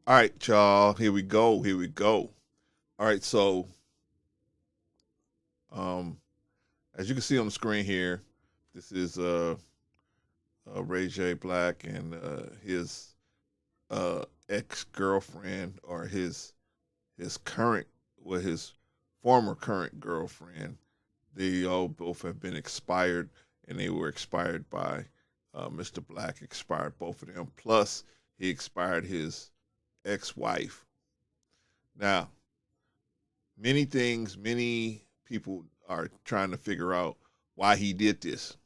All right, y'all. Here we go. Here we go. All right. So, um, as you can see on the screen here, this is Rajaee Black and his ex girlfriend, or his current, well, his former current girlfriend. They all both have been expired, and they were expired by Mr. Black. Expired both of them. Plus, he expired his ex-wife. Now, many people are trying to figure out why he did this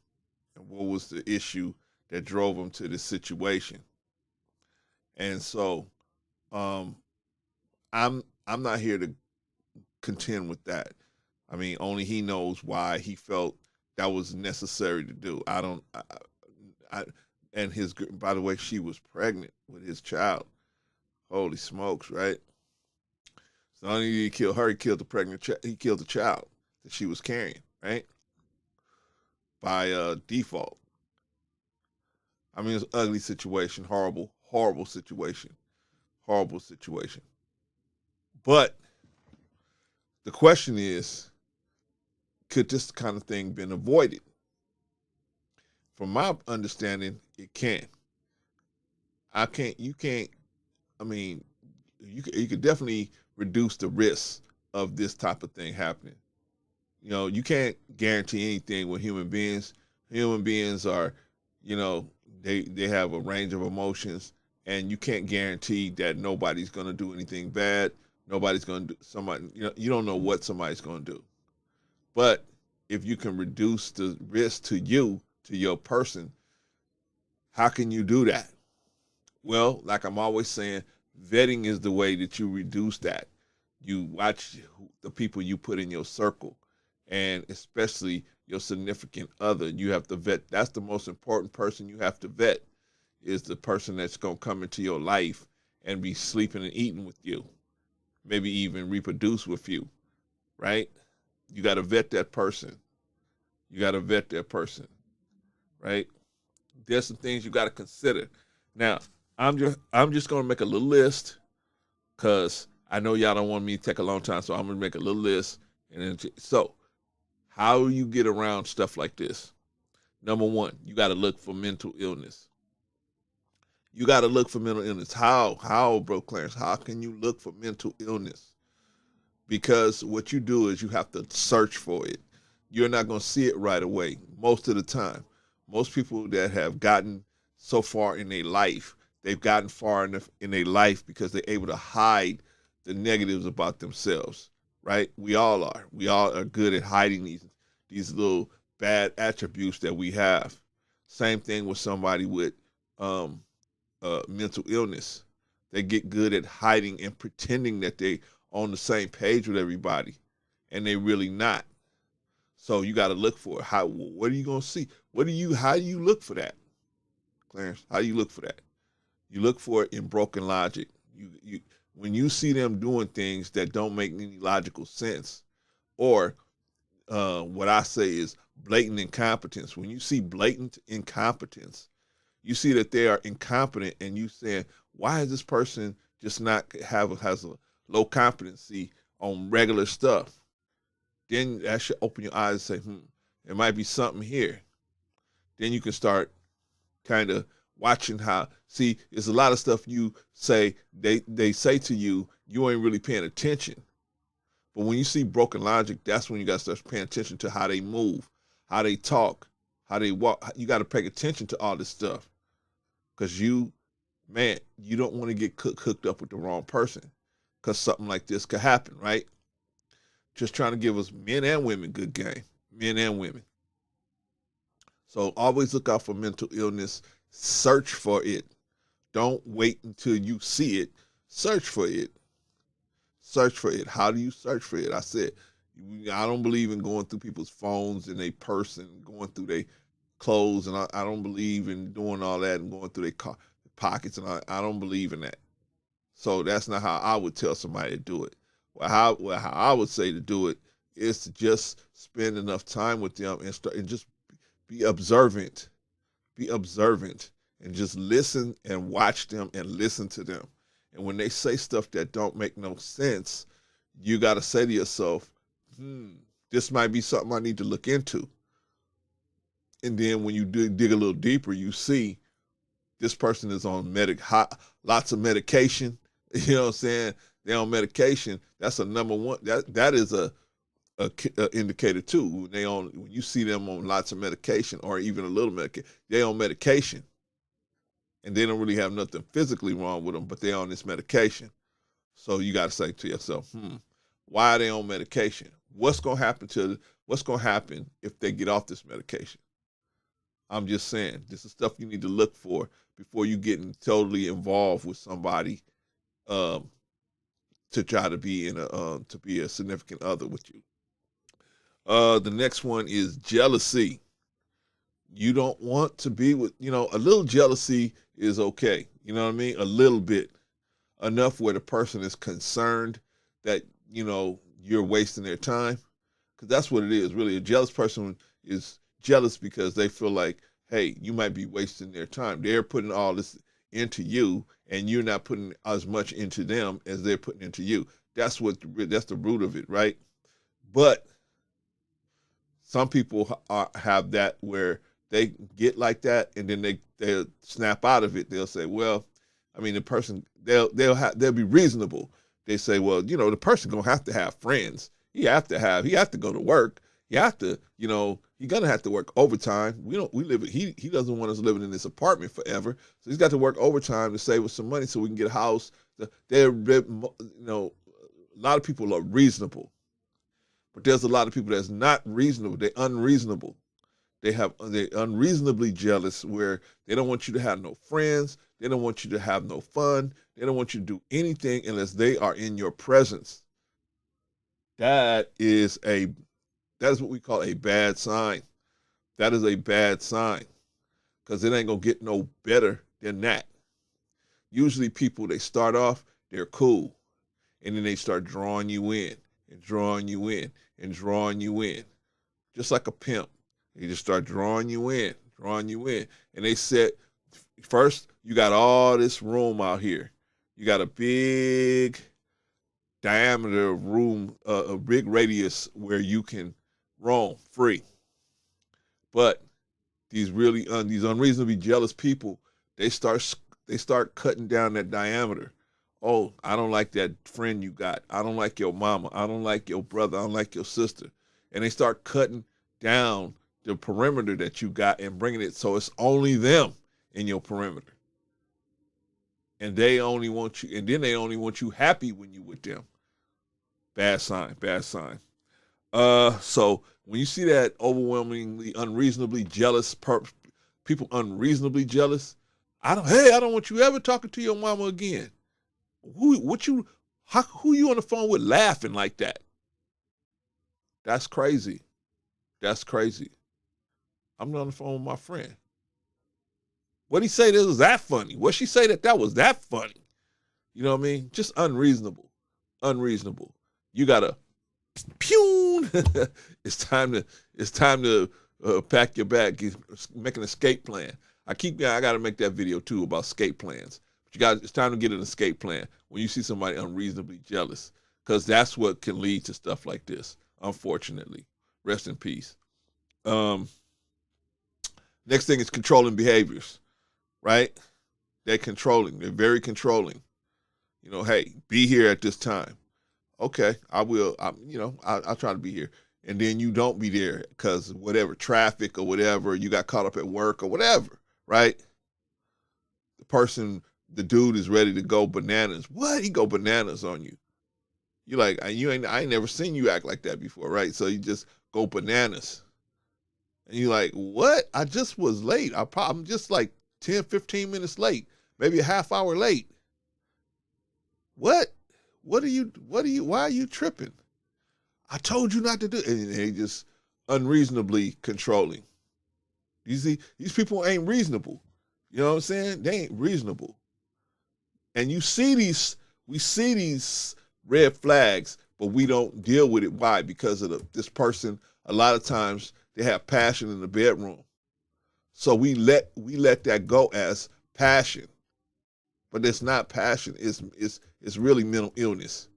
and what was the issue that drove him to this situation. And so, um, I'm not here to contend with that. I mean, only he knows why he felt that was necessary to do. I don't. I and his, by the way, she was pregnant with his child. Holy smokes, right? So not only did he kill her, he killed the he killed the child that she was carrying, right? By default. I mean, it's an ugly situation, horrible situation, horrible situation. But the question is, could this kind of thing been avoided? From my understanding, it can. I can't. You can't. I mean, you could definitely reduce the risk of this type of thing happening. You know, you can't guarantee anything with human beings. Human beings are, you know, they have a range of emotions, and you can't guarantee that nobody's going to do anything bad. Nobody's going to do somebody. You know, you don't know what somebody's going to do. But if you can reduce the risk to you, to your person, how can you do that? Well, like I'm always saying, vetting is the way that you reduce that. You watch the people you put in your circle, and especially your significant other. You have to vet. That's the most important person you have to vet, is the person that's going to come into your life and be sleeping and eating with you, maybe even reproduce with you, right? You got to vet that person. You got to vet that person, right? There's some things you got to consider. Now, I'm just gonna make a little list, because I know y'all don't want me to take a long time, so I'm gonna make a little list. And then, so how do you get around stuff like this? Number one, you got to look for mental illness. You got to look for mental illness. How, bro, Clarence? How can you look for mental illness? Because what you do is you have to search for it. You're not going to see it right away most of the time. Most people that have gotten so far in their life, they've gotten far enough in their life because they're able to hide the negatives about themselves, right? We all are. We all are good at hiding these little bad attributes that we have. Same thing with somebody with um, mental illness. They get good at hiding and pretending that they on the same page with everybody, and they really not. So you got to look for it. How? What are you gonna see? What do you? How do you look for that, Clarence? How do you look for that? You look for it in broken logic. You when you see them doing things that don't make any logical sense, or what I say is blatant incompetence. When you see blatant incompetence, you see that they are incompetent, and you saying, why is this person just not has a low competency on regular stuff? Then that should open your eyes and say, there might be something here. Then you can start kind of watching how. See, there's a lot of stuff you say they say to you, you ain't really paying attention. But when you see broken logic, that's when you got to start paying attention to how they move, how they talk, how they walk. You got to pay attention to all this stuff, because you don't want to get hooked up with the wrong person, because something like this could happen, right? Just trying to give us, men and women, good game, men and women. So always look out for mental illness. Search for it. Don't wait until you see it. Search for it. Search for it. How do you search for it? I said, I don't believe in going through people's phones and their purse and going through their clothes, and I don't believe in doing all that and going through their pockets, and I don't believe in that. So that's not how I would tell somebody to do it. How I would say to do it is to just spend enough time with them and just be observant, and just listen and watch them and listen to them, And when they say stuff that don't make no sense, you got to say to yourself, this might be something I need to look into. And then when you dig a little deeper, you see this person is on lots of medication. You know what I'm saying? They're on medication. That's a number one. That is a indicator too. When you see them on lots of medication or even a little medication, they on medication, and they don't really have nothing physically wrong with them, but they're on this medication. So you got to say to yourself, why are they on medication? What's gonna happen if they get off this medication? I'm just saying, this is stuff you need to look for before you getting totally involved with somebody to try to be a significant other with you. The next one is jealousy. You don't want to be with, a little jealousy is okay. You know what I mean? A little bit. Enough where the person is concerned that, you're wasting their time. Because that's what it is, really. A jealous person is jealous because they feel like, hey, you might be wasting their time. They're putting all this into you, and you're not putting as much into them as they're putting into you. That's the root of it, right? But some people have that where they get like that, and then they'll snap out of it. They'll say, well, I mean, the person, they'll be reasonable. They say, well, the person gonna have to have friends. He have to go to work. He have to, he's gonna have to work overtime. He doesn't want us living in this apartment forever. So he's got to work overtime to save us some money so we can get a house. A lot of people are reasonable, but there's a lot of people that's not reasonable. They're unreasonable. They're unreasonably jealous where they don't want you to have no friends. They don't want you to have no fun. They don't want you to do anything unless they are in your presence. That is what we call a bad sign. That is a bad sign because it ain't going to get no better than that. Usually people, they start off, they're cool, and then they start drawing you in and drawing you in and drawing you in, just like a pimp. They just start drawing you in. And they said, first, you got all this room out here. You got a big diameter of room, a big radius where you can roam free. But these unreasonably jealous people, they start cutting down that diameter. Oh, I don't like that friend you got. I don't like your mama. I don't like your brother. I don't like your sister. And they start cutting down the perimeter that you got and bringing it so it's only them in your perimeter. And they only want you, and then they only want you happy when you with them. Bad sign. So when you see that overwhelmingly unreasonably jealous people unreasonably jealous, I don't want you ever talking to your mama again. Who you on the phone with laughing like that? That's crazy. I'm on the phone with my friend. What'd he say that was that funny? What'd she say that was that funny? You know what I mean? Just unreasonable. You gotta pew. It's time to pack your bag, make an escape plan. I gotta make that video too about escape plans. But it's time to get an escape plan when you see somebody unreasonably jealous, because that's what can lead to stuff like this. Unfortunately, rest in peace. Next thing is controlling behaviors, right? They're very controlling. Hey, be here at this time. Okay, I will. I'll try to be here. And then you don't be there because whatever, traffic or whatever, you got caught up at work or whatever, right? The dude is ready to go bananas. What? He go bananas on you. You're like, I ain't never seen you act like that before, right? So you just go bananas. And you're like, what? I just was late. I'm just like 10, 15 minutes late, maybe a half hour late. What? Why are you tripping? I told you not to do it. And they just unreasonably controlling. You see, these people ain't reasonable. You know what I'm saying? They ain't reasonable. And we see these red flags, but we don't deal with it. Why? Because of this person, a lot of times they have passion in the bedroom. So we let that go as passion. but it's not passion. It's really mental illness.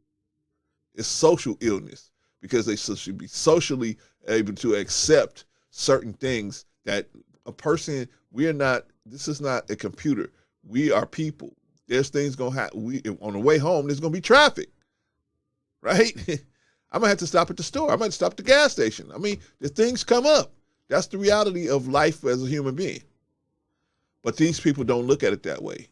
It's social illness because they should be socially able to accept certain things that a person, this is not a computer. We are people. There's things going to happen. On the way home, there's going to be traffic, right? I might have to stop at the store. I might stop at the gas station. I mean, the things come up. That's the reality of life as a human being. But these people don't look at it that way.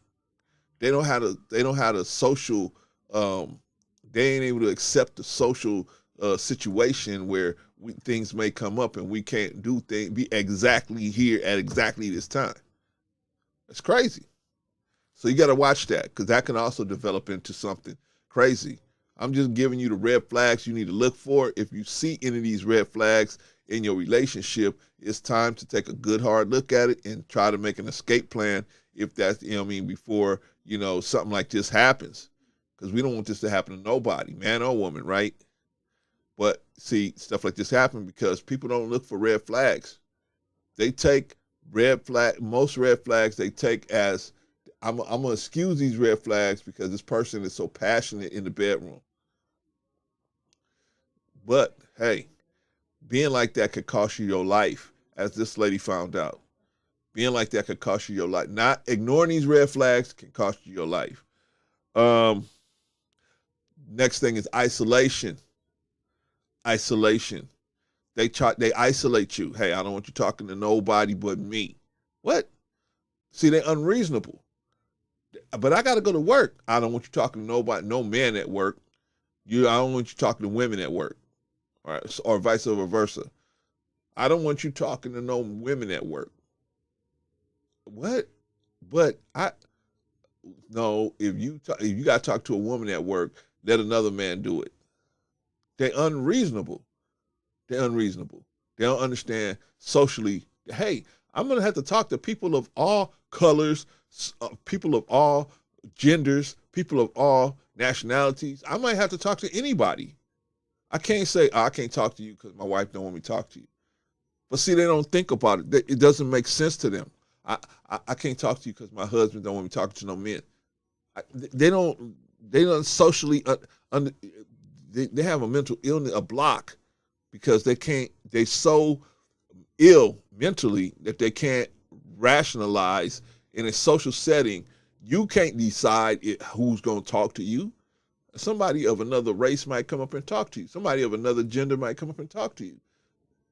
They don't have the social, they ain't able to accept the social situation where things may come up and we can't be exactly here at exactly this time. It's crazy. So you got to watch that, because that can also develop into something crazy. I'm just giving you the red flags you need to look for. If you see any of these red flags in your relationship, it's time to take a good hard look at it and try to make an escape plan if that's, before, something like this happens. Because we don't want this to happen to nobody, man or woman, right? But see, stuff like this happen because people don't look for red flags. They take most red flags they take as, I'm going to excuse these red flags because this person is so passionate in the bedroom. But, hey, being like that could cost you your life, as this lady found out. Being like that could cost you your life. Not ignoring these red flags can cost you your life. Next thing is isolation. Isolation. They isolate you. Hey, I don't want you talking to nobody but me. What? See, they're unreasonable. But I got to go to work. I don't want you talking to nobody, no man at work. I don't want you talking to women at work. All right, or vice versa. I don't want you talking to no women at work. What? But if you got to talk to a woman at work, let another man do it. They're unreasonable. They're unreasonable. They don't understand socially. Hey, I'm going to have to talk to people of all colors, people of all genders, people of all nationalities. I might have to talk to anybody. I can't say, I can't talk to you because my wife don't want me to talk to you. But see, they don't think about it. It doesn't make sense to them. I can't talk to you because my husband don't want me talking to no men. They don't socially, they have a mental illness, a block, because they're so ill mentally that they can't rationalize in a social setting. You can't decide who's going to talk to you. Somebody of another race might come up and talk to you. Somebody of another gender might come up and talk to you.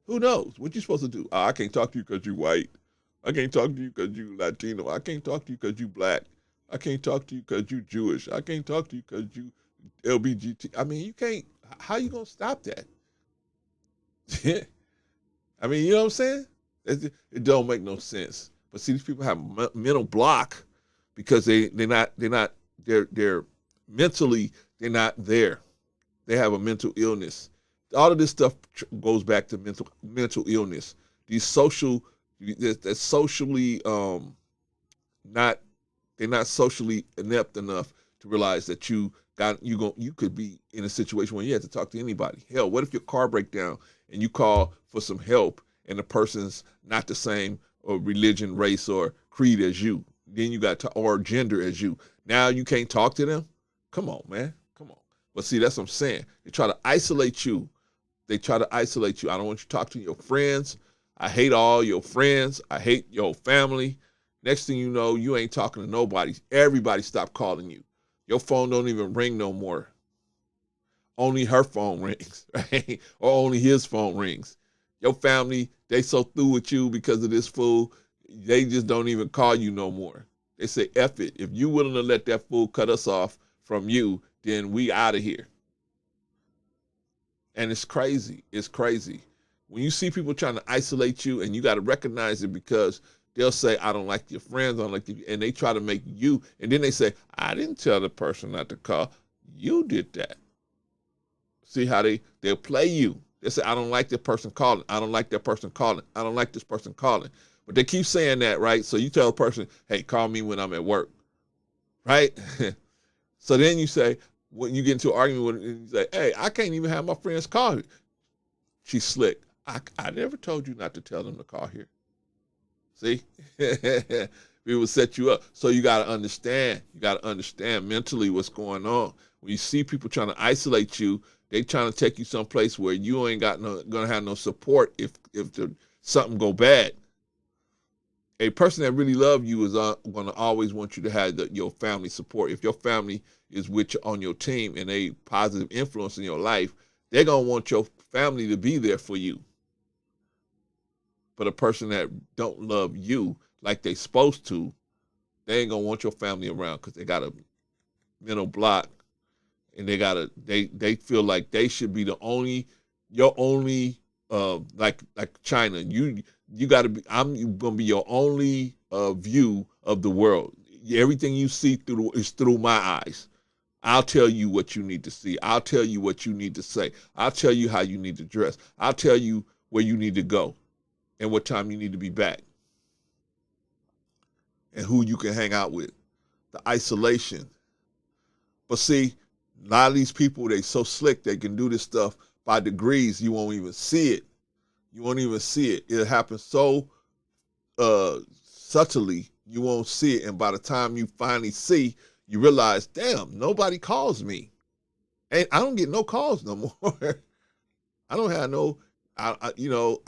Who knows? What you supposed to do? I can't talk to you because you white. I can't talk to you because you Latino. I can't talk to you because you black. I can't talk to you because you Jewish. I can't talk to you because you LGBT. I mean, you can't. How you going to stop that? I mean, you know what I'm saying? It don't make no sense. But see, these people have mental block because they're mentally, they're not there. They have a mental illness. All of this stuff goes back to mental illness. They're socially they're not socially inept enough to realize that you could be in a situation where you have to talk to anybody. Hell, what if your car breaks down and you call for some help and the person's not the same religion, race, or creed as you? Then you got or gender as you. Now you can't talk to them? Come on, man. Come on. But see, that's what I'm saying. They try to isolate you. I don't want you to talk to your friends. I hate all your friends. I hate your family. Next thing you know, you ain't talking to nobody. Everybody stopped calling you. Your phone don't even ring no more. Only her phone rings, right? Or only his phone rings. Your family, they so through with you because of this fool, they just don't even call you no more. They say, F it. If you willing to let that fool cut us off from you, then we out of here. And it's crazy. It's crazy. When you see people trying to isolate you, and you got to recognize it, because they'll say, I don't like your friends, I don't like you, and they try to make you, and then they say, I didn't tell the person not to call. You did that. See how they'll play you. They say, I don't like that person calling. I don't like that person calling. I don't like this person calling. But they keep saying that, right? So you tell the person, hey, call me when I'm at work, right? So then you say, when you get into an argument with her, you say, hey, I can't even have my friends call me. She's slick. I never told you not to tell them to call here. See? People set you up. So you got to understand. You got to understand mentally what's going on. When you see people trying to isolate you, they trying to take you someplace where you ain't got gonna have no support if something go bad. A person that really love you is gonna always want you to have your family support. If your family is with you on your team and a positive influence in your life, they're gonna want your family to be there for you. But a person that don't love you like they supposed to, they ain't gonna want your family around because they got a mental block, and they feel like they should be your only like China. You got to be. I'm gonna be your only view of the world. Everything you see is through my eyes. I'll tell you what you need to see. I'll tell you what you need to say. I'll tell you how you need to dress. I'll tell you where you need to go and what time you need to be back and who you can hang out with. The isolation. But see, a lot of these people, they so slick, they can do this stuff by degrees. You won't even see it. You won't even see it. It happens so subtly, you won't see it. And by the time you finally see, you realize, damn, nobody calls me. And I don't get no calls no more. I don't have no, I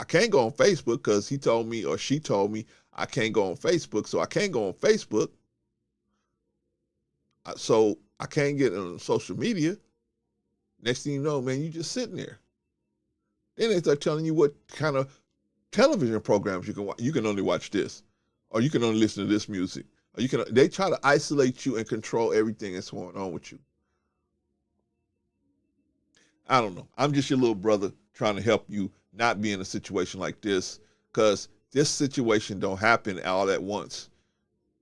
can't go on Facebook because he told me or she told me I can't go on Facebook. So I can't go on Facebook. So I can't get on social media. Next thing you know, man, you just sitting there. Then they start telling you what kind of television programs you can watch. You can only watch this, or you can only listen to this music. Or they try to isolate you and control everything that's going on with you. I don't know. I'm just your little brother trying to help you not be in a situation like this, because this situation don't happen all at once.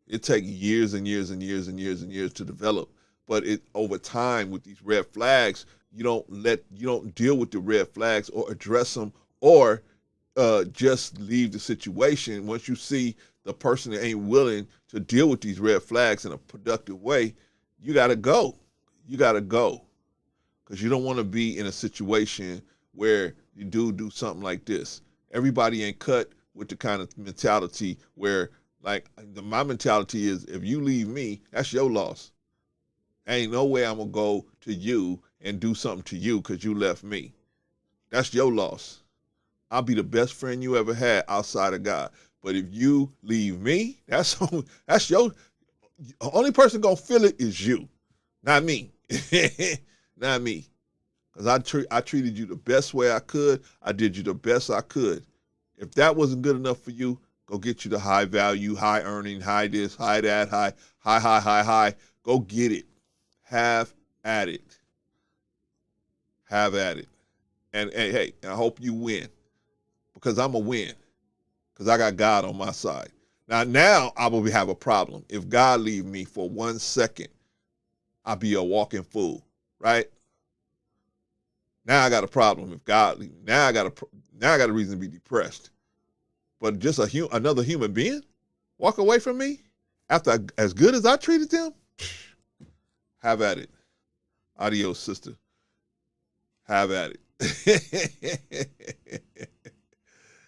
It takes years and years and years and years and years to develop. But over time with these red flags, you don't deal with the red flags or address them or just leave the situation. Once you see the person that ain't willing to deal with these red flags in a productive way, you got to go. You got to go. Because you don't want to be in a situation where you do something like this. Everybody ain't cut with the kind of mentality where, like, my mentality is, if you leave me, that's your loss. Ain't no way I'm going to go to you and do something to you because you left me. That's your loss. I'll be the best friend you ever had outside of God. But if you leave me, that's your only person going to feel it is you, not me. Not me. Because I treated you the best way I could. I did you the best I could. If that wasn't good enough for you, go get you the high value, high earning, high this, high that, high. Go get it. Have at it. Have at it. And hey, I hope you win. Because I'm a win. Because I got God on my side. Now I will have a problem. If God leave me for 1 second, I'll be a walking fool, right? Now I got a problem. If God leave me, now I got a reason to be depressed. But just another human being walk away from me after as good as I treated them, have at it. Adios, sister. Have at it.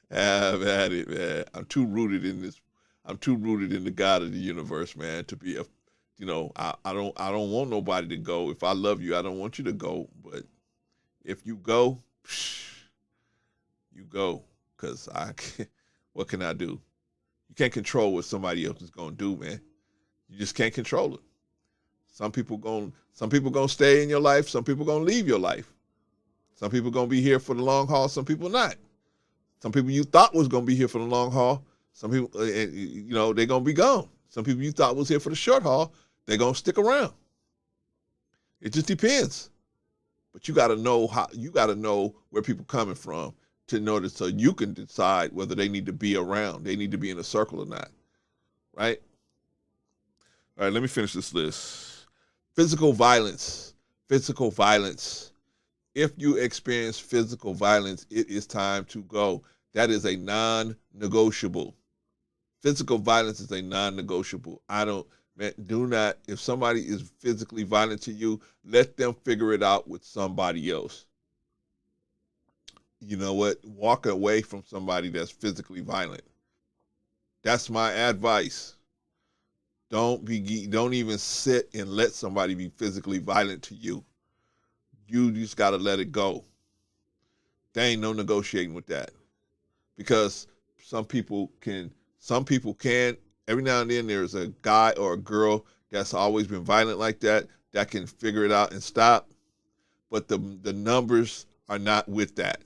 Have at it, man. I'm too rooted in this. I'm too rooted in the God of the universe, man, to be I don't want nobody to go. If I love you, I don't want you to go. But if you go, you go. Because what can I do? You can't control what somebody else is gonna do, man. You just can't control it. Some people gonna stay in your life, some people gonna leave your life. Some people gonna be here for the long haul, some people not. Some people you thought was gonna be here for the long haul, some people they're gonna be gone. Some people you thought was here for the short haul, they're gonna stick around. It just depends. But you gotta know where people coming from so you can decide whether they need to be around, they need to be in a circle or not. Right? All right, let me finish this list. Physical violence. Physical violence. If you experience physical violence, it is time to go. That is a non-negotiable. Physical violence is a non-negotiable. If somebody is physically violent to you, let them figure it out with somebody else. You know what? Walk away from somebody that's physically violent. That's my advice. Don't even sit and let somebody be physically violent to you. You just got to let it go. There ain't no negotiating with that, because some people can. Every now and then there's a guy or a girl that's always been violent like that can figure it out and stop. But the numbers are not with that.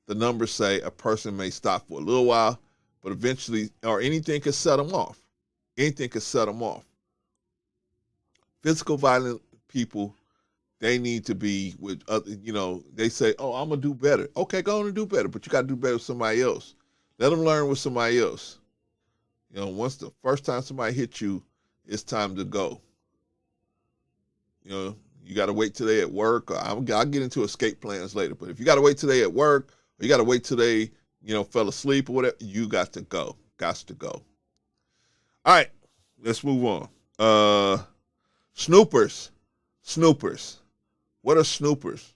The numbers say a person may stop for a little while, but eventually, or anything can set them off. Anything can set them off. Physical violent people, they need to be with other, they say, oh, I'm going to do better. Okay, go on and do better, but you got to do better with somebody else. Let them learn with somebody else. Once the first time somebody hits you, it's time to go. You got to wait till they at work. Or I'll get into escape plans later, but if you got to wait till they at work, or you got to wait till they, fell asleep or whatever, you got to go. Got to go. All right, let's move on. Snoopers. What are snoopers?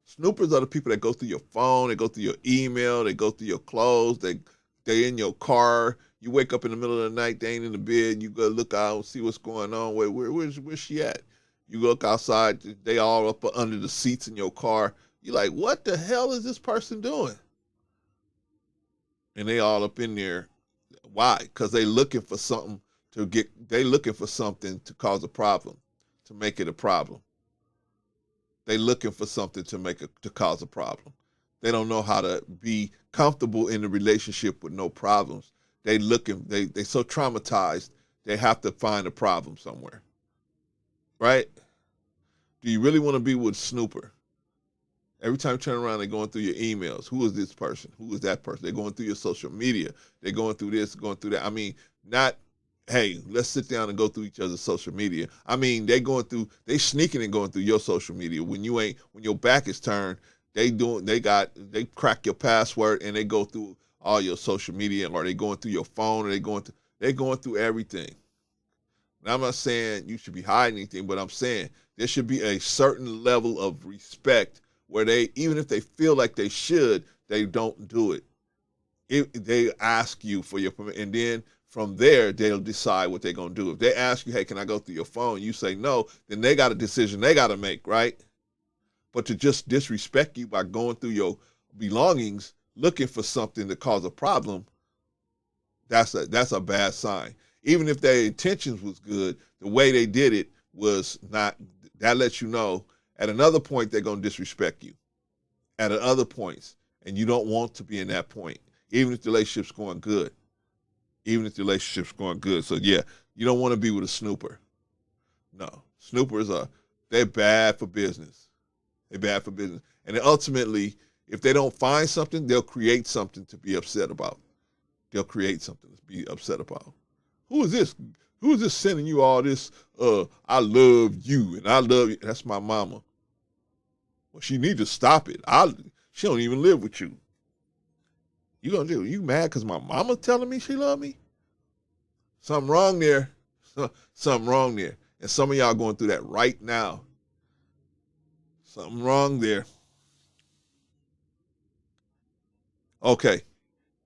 Snoopers are the people that go through your phone, they go through your email, they go through your clothes, they in your car. You wake up in the middle of the night, they ain't in the bed, you go look out and see what's going on. Where's she at? You look outside, they all up under the seats in your car. You're like, what the hell is this person doing? And they all up in there. Why? Because they looking for something to cause a problem, to make it a problem. They looking for something to cause a problem. They don't know how to be comfortable in the relationship with no problems. They so traumatized, they have to find a problem somewhere. Right? Do you really want to be with a snooper? Every time you turn around, they're going through your emails. Who is this person? Who is that person? They're going through your social media. They're going through this, going through that. I mean, not, hey, let's sit down and go through each other's social media. I mean, they sneaking and going through your social media. When your back is turned, they crack your password and they go through all your social media, or they going through your phone, or they're going through everything. And I'm not saying you should be hiding anything, but I'm saying there should be a certain level of respect where even if they feel like they should, they don't do it. They ask you for your permission, and then from there, they'll decide what they're going to do. If they ask you, hey, can I go through your phone? You say no, then they got a decision they got to make, right? But to just disrespect you by going through your belongings, looking for something to cause a problem, that's a bad sign. Even if their intentions was good, the way they did it was not. That lets you know at another point they're going to disrespect you. At other points, and you don't want to be in that point, even if the relationship's going good. So yeah, you don't want to be with a snooper. No, snoopers they're bad for business. And then ultimately, if they don't find something, they'll create something to be upset about. Who is this? Who is this sending you all this? I love you and I love you. That's my mama. Well, she need to stop it. She don't even live with you. You gonna do? You mad because my mama telling me she love me? Something wrong there. Something wrong there. And some of y'all going through that right now. Something wrong there. Okay,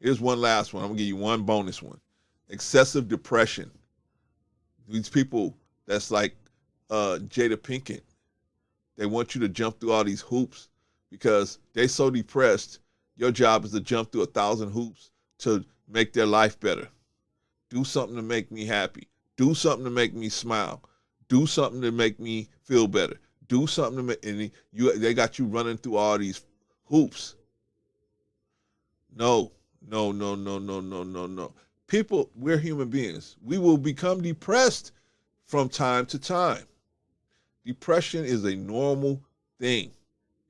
here's one last one. I'm gonna give you one bonus one. Excessive depression. These people that's like Jada Pinkett, they want you to jump through all these hoops because they're so depressed. Your job is to jump through 1,000 hoops to make their life better. Do something to make me happy. Do something to make me smile. Do something to make me feel better. Do something to make, and they got you running through all these hoops. No. People, we're human beings. We will become depressed from time to time. Depression is a normal thing.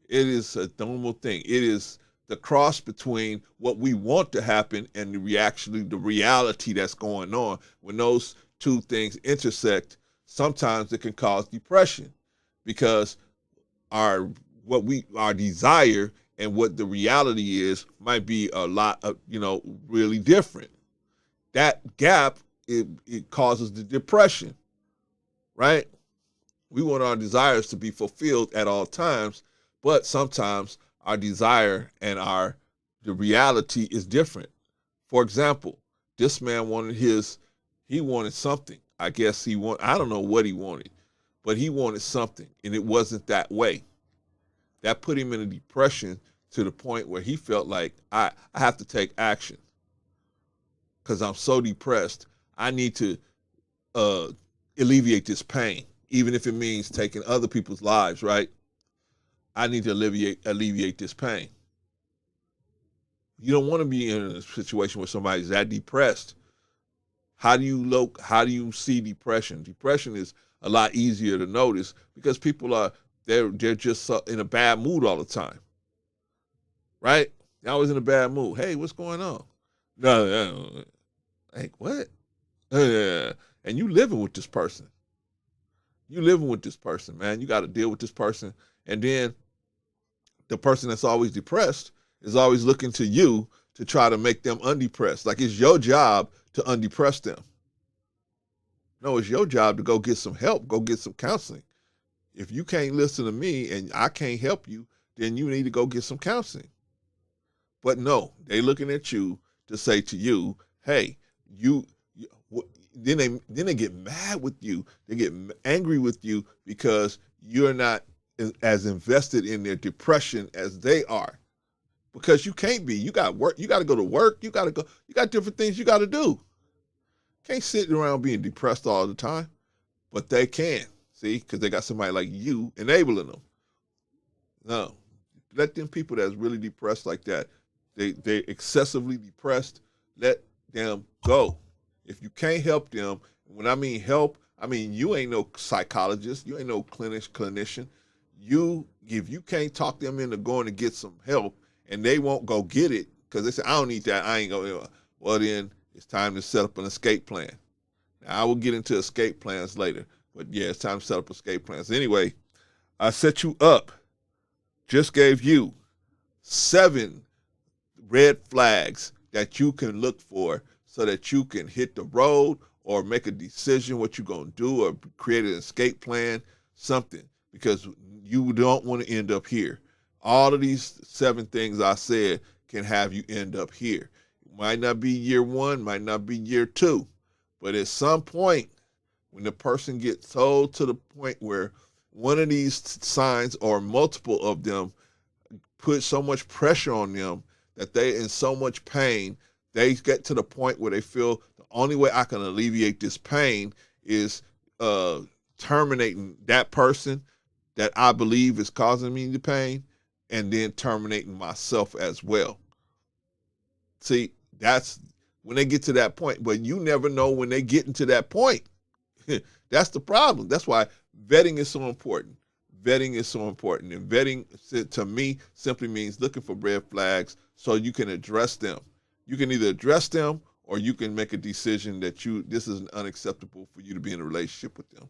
It is a normal thing. It is the cross between what we want to happen and the reality that's going on. When those two things intersect, sometimes it can cause depression because our desire and what the reality is might be a lot of, really different. That gap, it causes the depression, right? We want our desires to be fulfilled at all times, but sometimes our desire and the reality is different. For example, this man wanted something. I guess I don't know what he wanted, but he wanted something, and it wasn't that way. That put him in a depression to the point where he felt like, I have to take action because I'm so depressed. I need to alleviate this pain, even if it means taking other people's lives, right? I need to alleviate this pain. You don't want to be in a situation where somebody's that depressed. How do you see depression? Depression is a lot easier to notice because people they're just in a bad mood all the time, right? They're always in a bad mood. Hey, what's going on? No, like what? And you living with this person. You living with this person, man. You got to deal with this person, and then the person that's always depressed is always looking to you to try to make them undepressed. Like it's your job to undepress them. No, it's your job to go get some help, go get some counseling. If you can't listen to me and I can't help you, then you need to go get some counseling. But no, they looking at you to say to you, hey, then they get mad with you. They get angry with you because you're not as invested in their depression as they are. Because you can't be. You got work. You got to go to work. You got different things you got to do. Can't sit around being depressed all the time. But they can, see, because they got somebody like you enabling them. No, let them people that's really depressed like that, they excessively depressed, let them go. If you can't help them, when I mean help, I mean you ain't no psychologist, you ain't no clinician. If you can't talk them into going to get some help and they won't go get it because they say, I don't need that, I ain't going to, well then it's time to set up an escape plan. Now I will get into escape plans later, but yeah, it's time to set up escape plans. Anyway, I set you up, just gave you 7 red flags that you can look for so that you can hit the road or make a decision what you're going to do or create an escape plan, something, because you don't want to end up here. All of these 7 things I said can have you end up here. It might not be year 1, might not be year 2, but at some point when the person gets told to the point where one of these signs or multiple of them put so much pressure on them that they in so much pain, they get to the point where they feel the only way I can alleviate this pain is terminating that person that I believe is causing me the pain and then terminating myself as well. See, that's when they get to that point, but you never know when they get into that point. That's the problem. That's why vetting is so important. Vetting is so important. And vetting, to me, simply means looking for red flags so you can address them. You can either address them or you can make a decision that this is unacceptable for you to be in a relationship with them.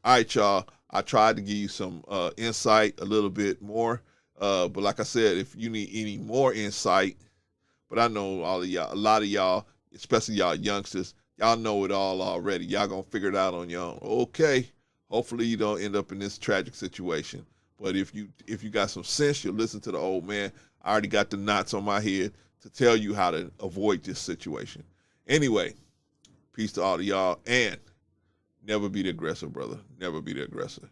All right, y'all. I tried to give you some insight a little bit more. But like I said, if you need any more insight, but I know all of y'all, a lot of y'all, especially y'all youngsters, y'all know it all already. Y'all gonna figure it out on your own. Okay. Hopefully you don't end up in this tragic situation. But if you got some sense, you'll listen to the old man. I already got the knots on my head to tell you how to avoid this situation. Anyway, peace to all of y'all, and never be the aggressor, brother. Never be the aggressor.